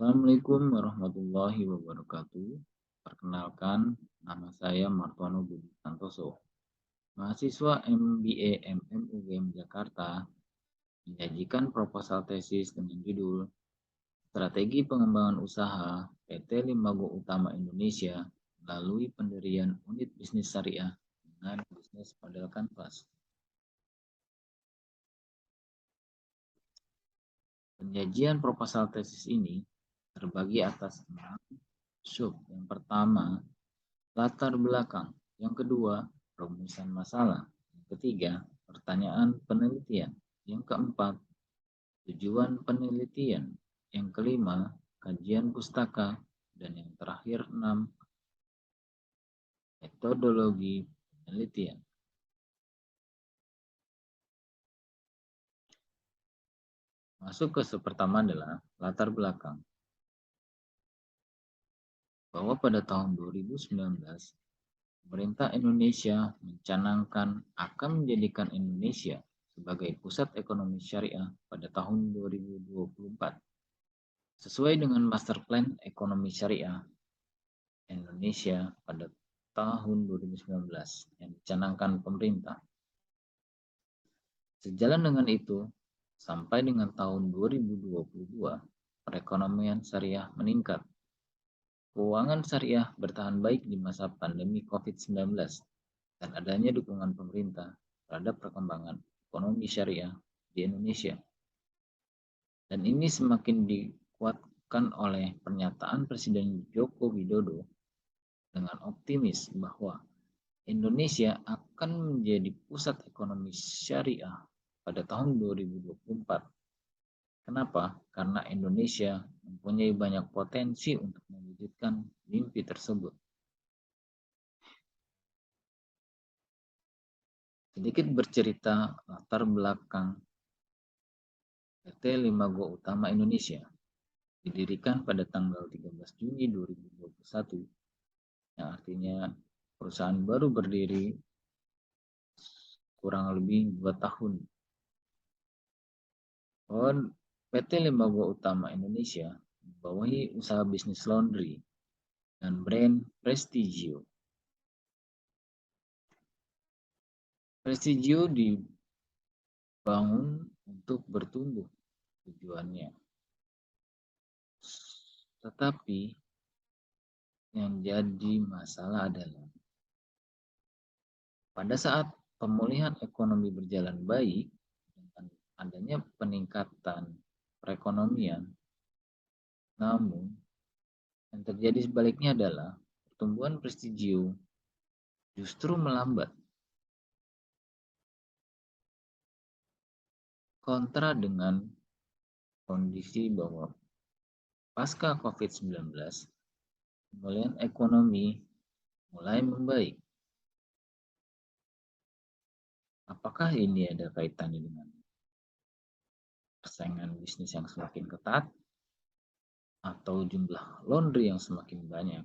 Assalamualaikum warahmatullahi wabarakatuh. Perkenalkan, nama saya Martono Budi Santoso, mahasiswa MBA MMUGM Jakarta, menyajikan proposal tesis dengan judul Strategi Pengembangan Usaha PT Limbago Utama Indonesia melalui pendirian unit bisnis syariah dengan bisnis model kanvas. Penyajian proposal tesis ini terbagi atas 6 sub. Yang pertama, latar belakang. Yang kedua, rumusan masalah. Yang ketiga, pertanyaan penelitian. Yang keempat, tujuan penelitian. Yang kelima, kajian pustaka. Dan yang terakhir, 6, metodologi penelitian. Masuk ke sub pertama adalah latar belakang. Bahwa pada tahun 2019, pemerintah Indonesia mencanangkan akan menjadikan Indonesia sebagai pusat ekonomi syariah pada tahun 2024. Sesuai dengan Master Plan Ekonomi Syariah Indonesia pada tahun 2019 yang dicanangkan pemerintah. Sejalan dengan itu, sampai dengan tahun 2022, perekonomian syariah meningkat. Keuangan syariah bertahan baik di masa pandemi COVID-19 dan adanya dukungan pemerintah terhadap perkembangan ekonomi syariah di Indonesia. Dan ini semakin dikuatkan oleh pernyataan Presiden Joko Widodo dengan optimis bahwa Indonesia akan menjadi pusat ekonomi syariah pada tahun 2024. Kenapa? Karena Indonesia mempunyai banyak potensi untuk mewujudkan mimpi tersebut. Sedikit bercerita latar belakang PT Limbago Utama Indonesia. Didirikan pada tanggal 13 Juni 2021, yang artinya perusahaan baru berdiri kurang lebih 2 tahun. PT Limbago Utama Indonesia membawahi usaha bisnis laundry dan brand Prestigio. Prestigio dibangun untuk bertumbuh tujuannya. Tetapi yang jadi masalah adalah pada saat pemulihan ekonomi berjalan baik dengan adanya peningkatan perekonomian, namun yang terjadi sebaliknya adalah pertumbuhan Prestigio justru melambat. Kontra dengan kondisi bahwa pasca COVID-19, pemulihan ekonomi mulai membaik. Apakah ini ada kaitannya dengan persaingan bisnis yang semakin ketat atau jumlah laundry yang semakin banyak?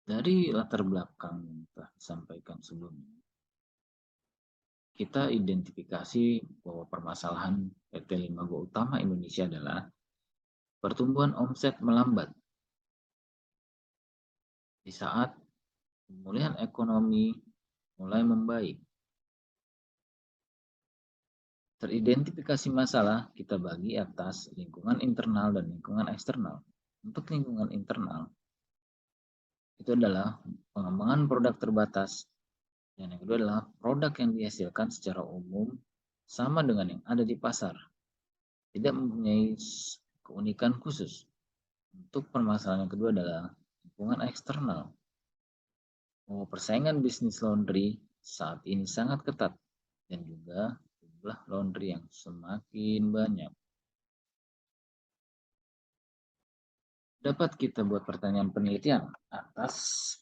Dari latar belakang yang telah disampaikan sebelumnya, kita identifikasi bahwa permasalahan PT Limbago Utama Indonesia adalah pertumbuhan omset melambat di saat pemulihan ekonomi mulai membaik. Teridentifikasi masalah kita bagi atas lingkungan internal dan lingkungan eksternal. Untuk lingkungan internal, itu adalah pengembangan produk terbatas, dan yang kedua adalah produk yang dihasilkan secara umum sama dengan yang ada di pasar, tidak mempunyai keunikan khusus. Untuk permasalahan yang kedua adalah lingkungan eksternal, bahwa persaingan bisnis laundry saat ini sangat ketat dan juga jumlah laundry yang semakin banyak. Dapat kita buat pertanyaan penelitian atas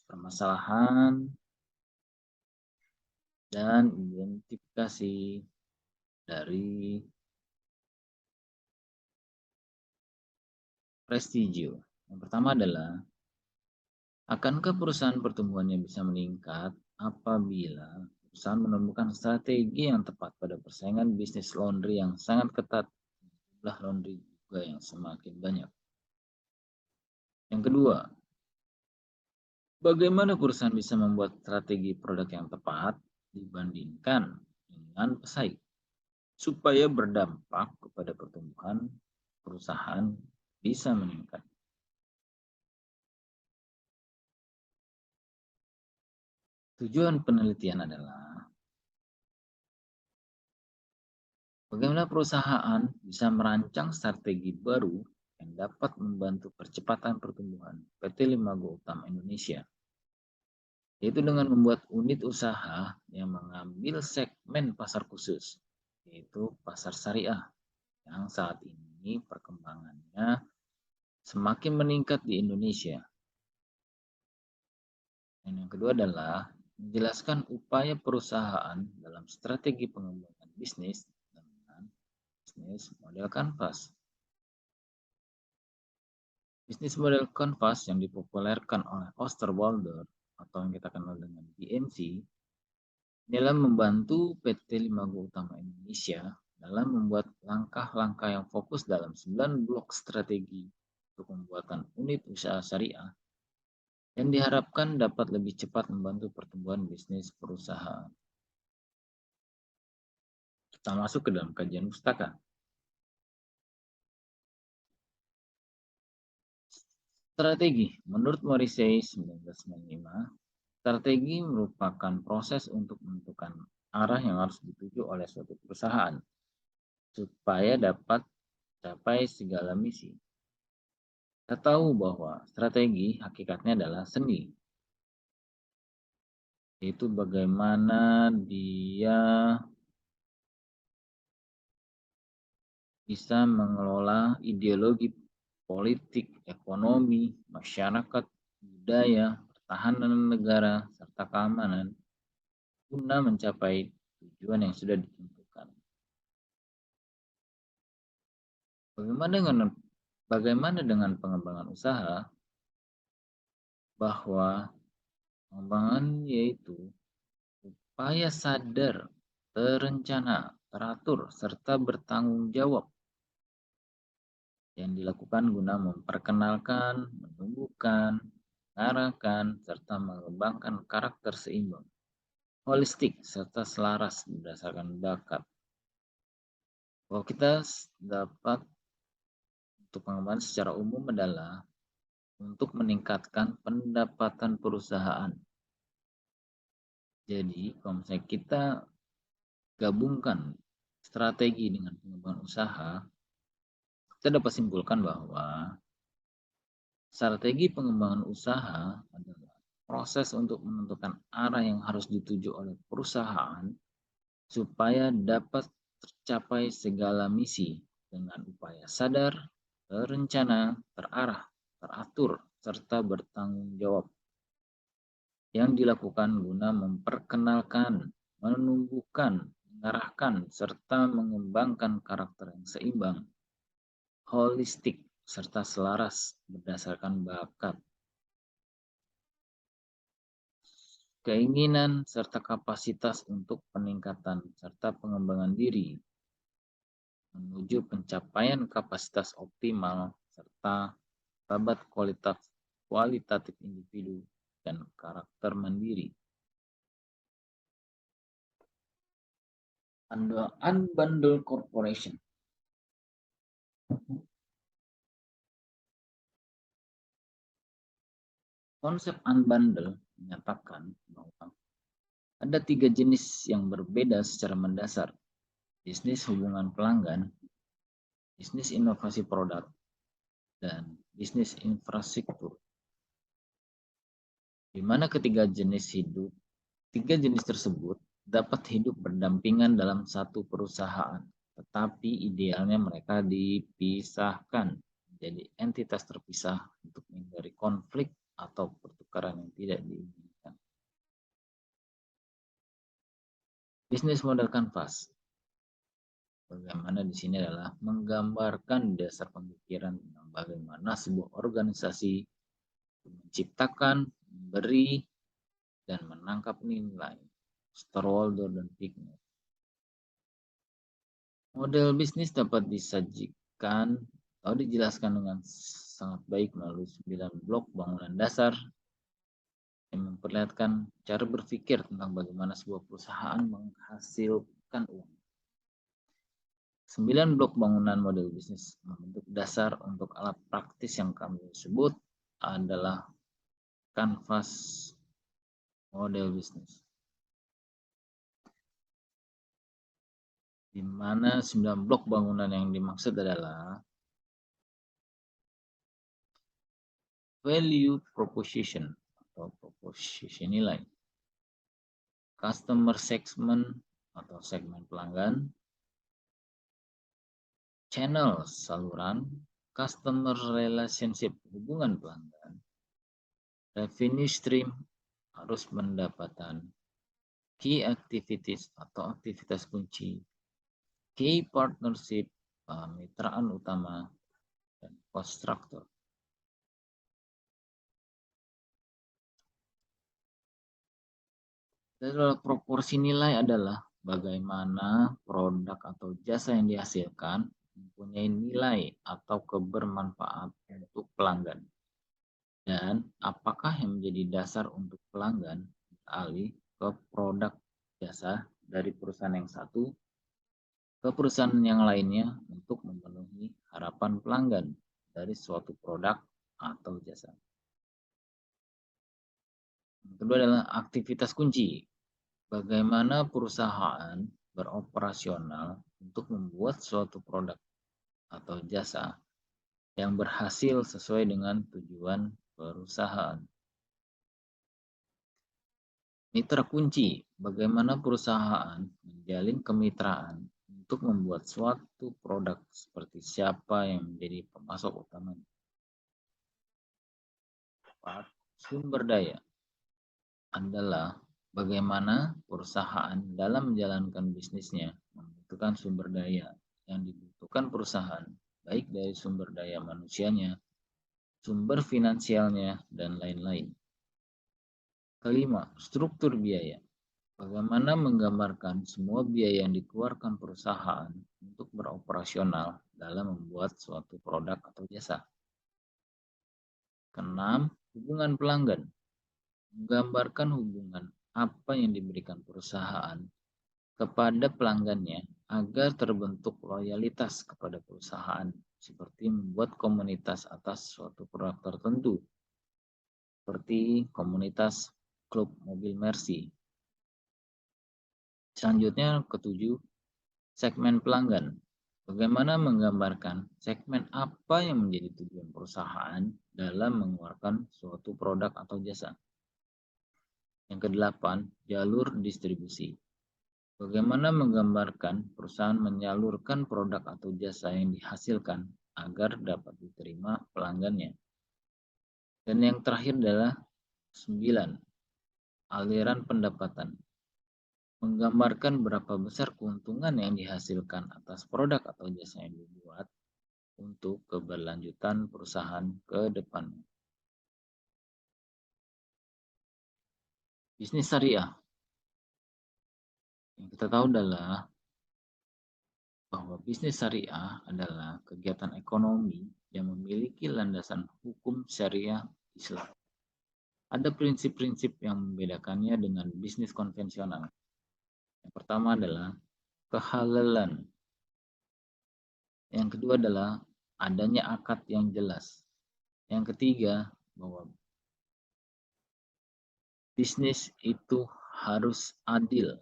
permasalahan dan identifikasi dari Prestigio. Yang pertama adalah, akankah perusahaan pertumbuhannya bisa meningkat apabila perusahaan menemukan strategi yang tepat pada persaingan bisnis laundry yang sangat ketat, jumlah laundry juga yang semakin banyak. Yang kedua, bagaimana perusahaan bisa membuat strategi produk yang tepat dibandingkan dengan pesaing supaya berdampak kepada pertumbuhan perusahaan bisa meningkat. Tujuan penelitian adalah bagaimana perusahaan bisa merancang strategi baru yang dapat membantu percepatan pertumbuhan PT Limago Utama Indonesia, yaitu dengan membuat unit usaha yang mengambil segmen pasar khusus, yaitu pasar syariah, yang saat ini perkembangannya semakin meningkat di Indonesia. Dan yang kedua adalah menjelaskan upaya perusahaan dalam strategi pengembangan bisnis dengan bisnis model kanvas. Bisnis model kanvas yang dipopulerkan oleh Osterwalder atau yang kita kenal dengan BMC dalam membantu PT Limago Utama Indonesia dalam membuat langkah-langkah yang fokus dalam 9 blok strategi untuk pembuatan unit usaha syariah yang diharapkan dapat lebih cepat membantu pertumbuhan bisnis perusahaan. Kita masuk ke dalam kajian pustaka. Strategi, menurut Morrissey 1995, strategi merupakan proses untuk menentukan arah yang harus dituju oleh suatu perusahaan supaya dapat capai segala misi. Kita tahu bahwa strategi hakikatnya adalah seni, yaitu bagaimana dia bisa mengelola ideologi politik, ekonomi, masyarakat, budaya, pertahanan negara, serta keamanan guna mencapai tujuan yang sudah ditentukan. Bagaimana dengan pengembangan usaha? Bahwa pengembangan yaitu upaya sadar, terencana, teratur, serta bertanggung jawab yang dilakukan guna memperkenalkan, menumbuhkan, mengarahkan, serta mengembangkan karakter seimbang, holistik, serta selaras berdasarkan bakat. Bahwa kita dapat untuk pengembangan secara umum adalah untuk meningkatkan pendapatan perusahaan. Jadi, kalau misalnya kita gabungkan strategi dengan pengembangan usaha, kita dapat simpulkan bahwa strategi pengembangan usaha adalah proses untuk menentukan arah yang harus dituju oleh perusahaan supaya dapat tercapai segala misi dengan upaya sadar, terencana, terarah, teratur, serta bertanggung jawab yang dilakukan guna memperkenalkan, menumbuhkan, mengarahkan, serta mengembangkan karakter yang seimbang, holistik, serta selaras berdasarkan bakat, keinginan, serta kapasitas untuk peningkatan serta pengembangan diri menuju pencapaian kapasitas optimal serta martabat kualitatif individu dan karakter mandiri. Unbundled Corporation. Konsep unbundle menyatakan bahwa ada 3 jenis yang berbeda secara mendasar: bisnis hubungan pelanggan, bisnis inovasi produk, dan bisnis infrastruktur. Di mana tiga jenis tersebut dapat hidup berdampingan dalam satu perusahaan, tetapi idealnya mereka dipisahkan menjadi entitas terpisah untuk menghindari konflik atau pertukaran yang tidak diinginkan. Bisnis model kanvas. Bagaimana di sini adalah menggambarkan dasar pemikiran tentang bagaimana sebuah organisasi menciptakan, memberi, dan menangkap nilai stakeholder dan pigment. Model bisnis dapat disajikan atau dijelaskan dengan sangat baik melalui 9 blok bangunan dasar yang memperlihatkan cara berpikir tentang bagaimana sebuah perusahaan menghasilkan uang. 9 blok bangunan model bisnis membentuk dasar untuk alat praktis yang kami sebut adalah kanvas model bisnis. Di mana 9 blok bangunan yang dimaksud adalah value proposition atau proposition nilai, customer segment atau segmen pelanggan, channel saluran, customer relationship hubungan pelanggan, revenue stream arus pendapatan, key activities atau aktivitas kunci, key partnership mitraan utama, dan cost structure. Proporsi nilai adalah bagaimana produk atau jasa yang dihasilkan mempunyai nilai atau kebermanfaat untuk pelanggan, dan apakah yang menjadi dasar untuk pelanggan beralih ke produk jasa dari perusahaan yang satu ke perusahaan yang lainnya untuk memenuhi harapan pelanggan dari suatu produk atau jasa. Yang kedua adalah aktivitas kunci. Bagaimana perusahaan beroperasional untuk membuat suatu produk atau jasa yang berhasil sesuai dengan tujuan perusahaan. Mitra kunci, bagaimana perusahaan menjalin kemitraan untuk membuat suatu produk, seperti siapa yang menjadi pemasok utamanya. Sumber daya adalah bagaimana perusahaan dalam menjalankan bisnisnya membutuhkan sumber daya yang dibutuhkan perusahaan, baik dari sumber daya manusianya, sumber finansialnya, dan lain-lain. Kelima, struktur biaya. Bagaimana menggambarkan semua biaya yang dikeluarkan perusahaan untuk beroperasional dalam membuat suatu produk atau jasa. Keenam, hubungan pelanggan. Menggambarkan hubungan apa yang diberikan perusahaan kepada pelanggannya agar terbentuk loyalitas kepada perusahaan, seperti membuat komunitas atas suatu produk tertentu, seperti komunitas klub mobil Mercy. Selanjutnya, ketujuh, segmen pelanggan. Bagaimana menggambarkan segmen apa yang menjadi tujuan perusahaan dalam mengeluarkan suatu produk atau jasa. Yang kedelapan, jalur distribusi. Bagaimana menggambarkan perusahaan menyalurkan produk atau jasa yang dihasilkan agar dapat diterima pelanggannya. Dan yang terakhir adalah 9, aliran pendapatan. Menggambarkan berapa besar keuntungan yang dihasilkan atas produk atau jasa yang dibuat untuk keberlanjutan perusahaan ke depannya. Bisnis syariah. Yang kita tahu adalah bahwa bisnis syariah adalah kegiatan ekonomi yang memiliki landasan hukum syariah Islam. Ada prinsip-prinsip yang membedakannya dengan bisnis konvensional. Yang pertama adalah kehalalan. Yang kedua adalah adanya akad yang jelas. Yang ketiga, bahwa bisnis itu harus adil.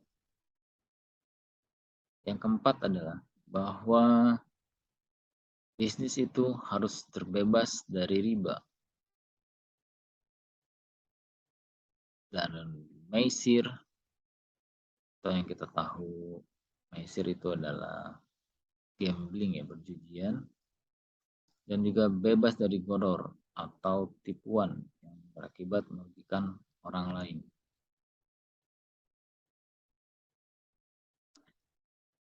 Yang keempat adalah bahwa bisnis itu harus terbebas dari riba. Dan maisir, atau yang kita tahu, maisir itu adalah gambling, ya, berjudian. Dan juga bebas dari gharar atau tipuan yang berakibat merugikan orang lain.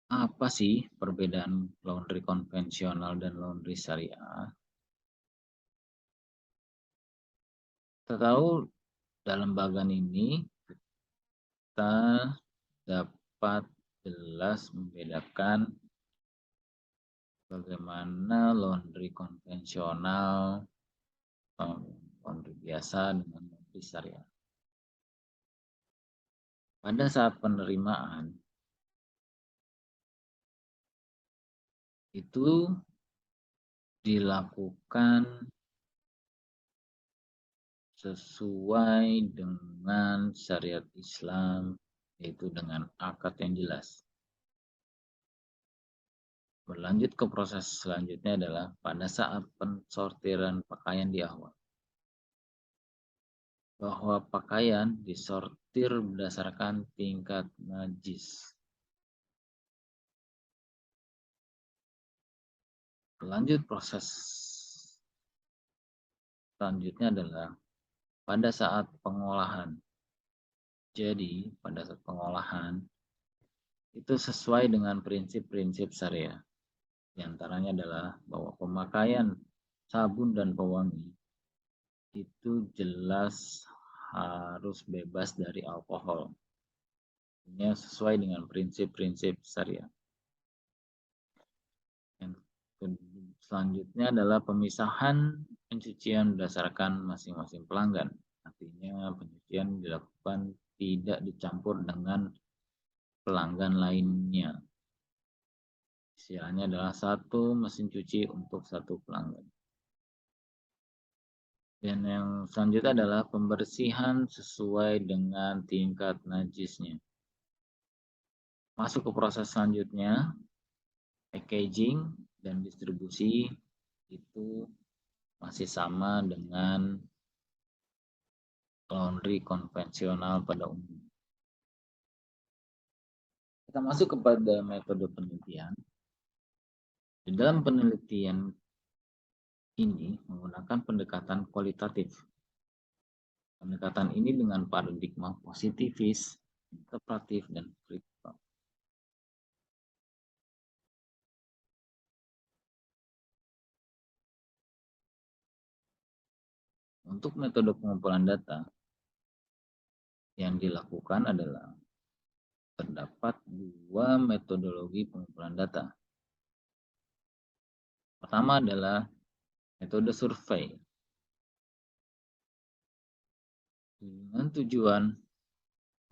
Apa sih perbedaan laundry konvensional dan laundry syariah? Kita tahu dalam bagian ini kita dapat jelas membedakan bagaimana laundry konvensional, laundry biasa dengan laundry syariah. Pada saat penerimaan itu dilakukan sesuai dengan syariat Islam, yaitu dengan akad yang jelas. Berlanjut ke proses selanjutnya adalah pada saat pensortiran pakaian di awal. Bahwa pakaian disortir berdasarkan tingkat najis. Lanjut proses selanjutnya adalah pada saat pengolahan. Jadi, pada saat pengolahan itu sesuai dengan prinsip-prinsip syariah. Di antaranya adalah bahwa pemakaian sabun dan pewangi itu jelas harus bebas dari alkohol. Ini sesuai dengan prinsip-prinsip syariah. Yang selanjutnya adalah pemisahan pencucian berdasarkan masing-masing pelanggan. Artinya pencucian dilakukan tidak dicampur dengan pelanggan lainnya. Istilahnya adalah satu mesin cuci untuk satu pelanggan. Dan yang selanjutnya adalah pembersihan sesuai dengan tingkat najisnya. Masuk ke proses selanjutnya, packaging dan distribusi itu masih sama dengan laundry konvensional pada umumnya. Kita masuk kepada metode penelitian. Di dalam penelitian ini menggunakan pendekatan kualitatif. Pendekatan ini dengan paradigma positivis, interpretif, dan kritikal. Untuk metode pengumpulan data, yang dilakukan adalah terdapat dua metodologi pengumpulan data. Pertama adalah metode survei dengan tujuan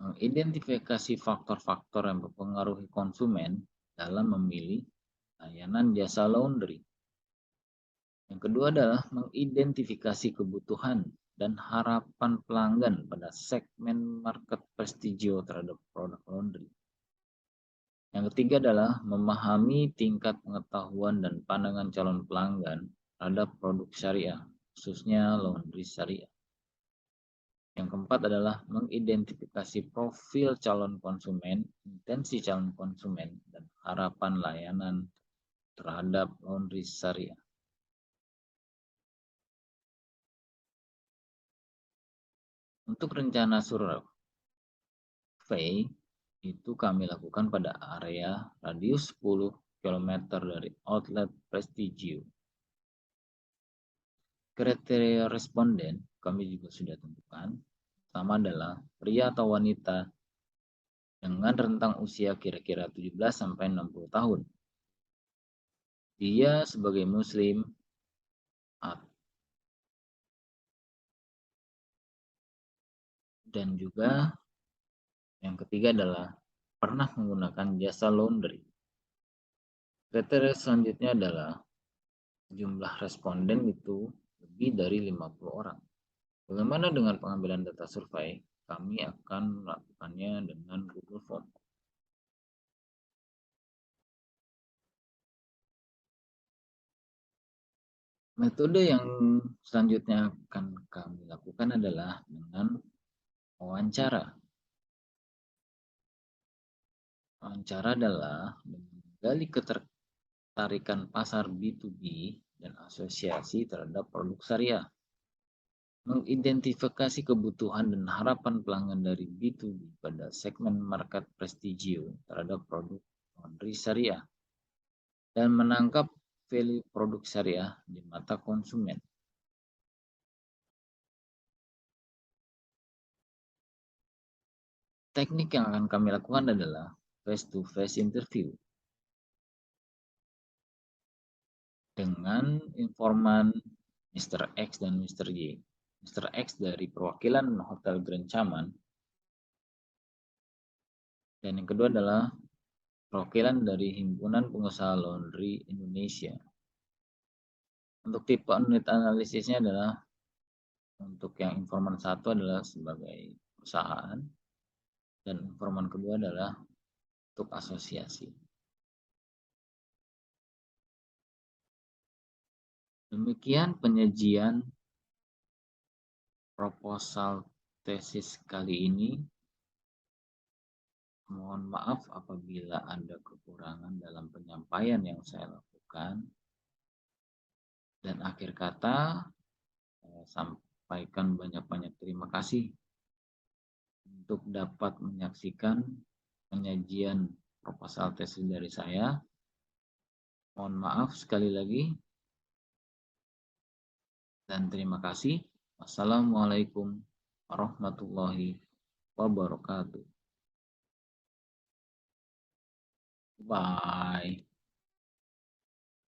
mengidentifikasi faktor-faktor yang mempengaruhi konsumen dalam memilih layanan jasa laundry. Yang kedua adalah mengidentifikasi kebutuhan dan harapan pelanggan pada segmen market prestigio terhadap produk laundry. Yang ketiga adalah memahami tingkat pengetahuan dan pandangan calon pelanggan terhadap produk syariah, khususnya laundry syariah. Yang keempat adalah mengidentifikasi profil calon konsumen, intensi calon konsumen, dan harapan layanan terhadap laundry syariah. Untuk rencana survei itu kami lakukan pada area radius 10 km dari outlet Prestigio. Kriteria responden kami juga sudah tentukan. Pertama adalah pria atau wanita dengan rentang usia kira-kira 17 sampai 60 tahun. Dia sebagai muslim dan juga yang ketiga adalah pernah menggunakan jasa laundry. Kriteria selanjutnya adalah jumlah responden itu lebih dari 50 orang. Bagaimana dengan pengambilan data survei? Kami akan melakukannya dengan Google Form. Metode yang selanjutnya akan kami lakukan adalah dengan wawancara. Wawancara adalah menggali ketertarikan pasar B2B dan asosiasi terhadap produk syariah. Mengidentifikasi kebutuhan dan harapan pelanggan dari B2B pada segmen market prestigio terhadap produk laundry syariah. Dan menangkap value produk syariah di mata konsumen. Teknik yang akan kami lakukan adalah face-to-face interview dengan informan Mr. X dan Mr. Y. Mr. X dari perwakilan Hotel Grand Chaman, dan yang kedua adalah perwakilan dari Himpunan Pengusaha Laundry Indonesia. Untuk tipe unit analisisnya adalah, untuk yang informan satu adalah sebagai perusahaan, dan informan kedua adalah untuk asosiasi. Demikian penyajian proposal tesis kali ini. Mohon maaf apabila ada kekurangan dalam penyampaian yang saya lakukan. Dan akhir kata, saya sampaikan banyak-banyak terima kasih untuk dapat menyaksikan penyajian proposal tesis dari saya. Mohon maaf sekali lagi, dan terima kasih. Wassalamualaikum warahmatullahi wabarakatuh. Bye.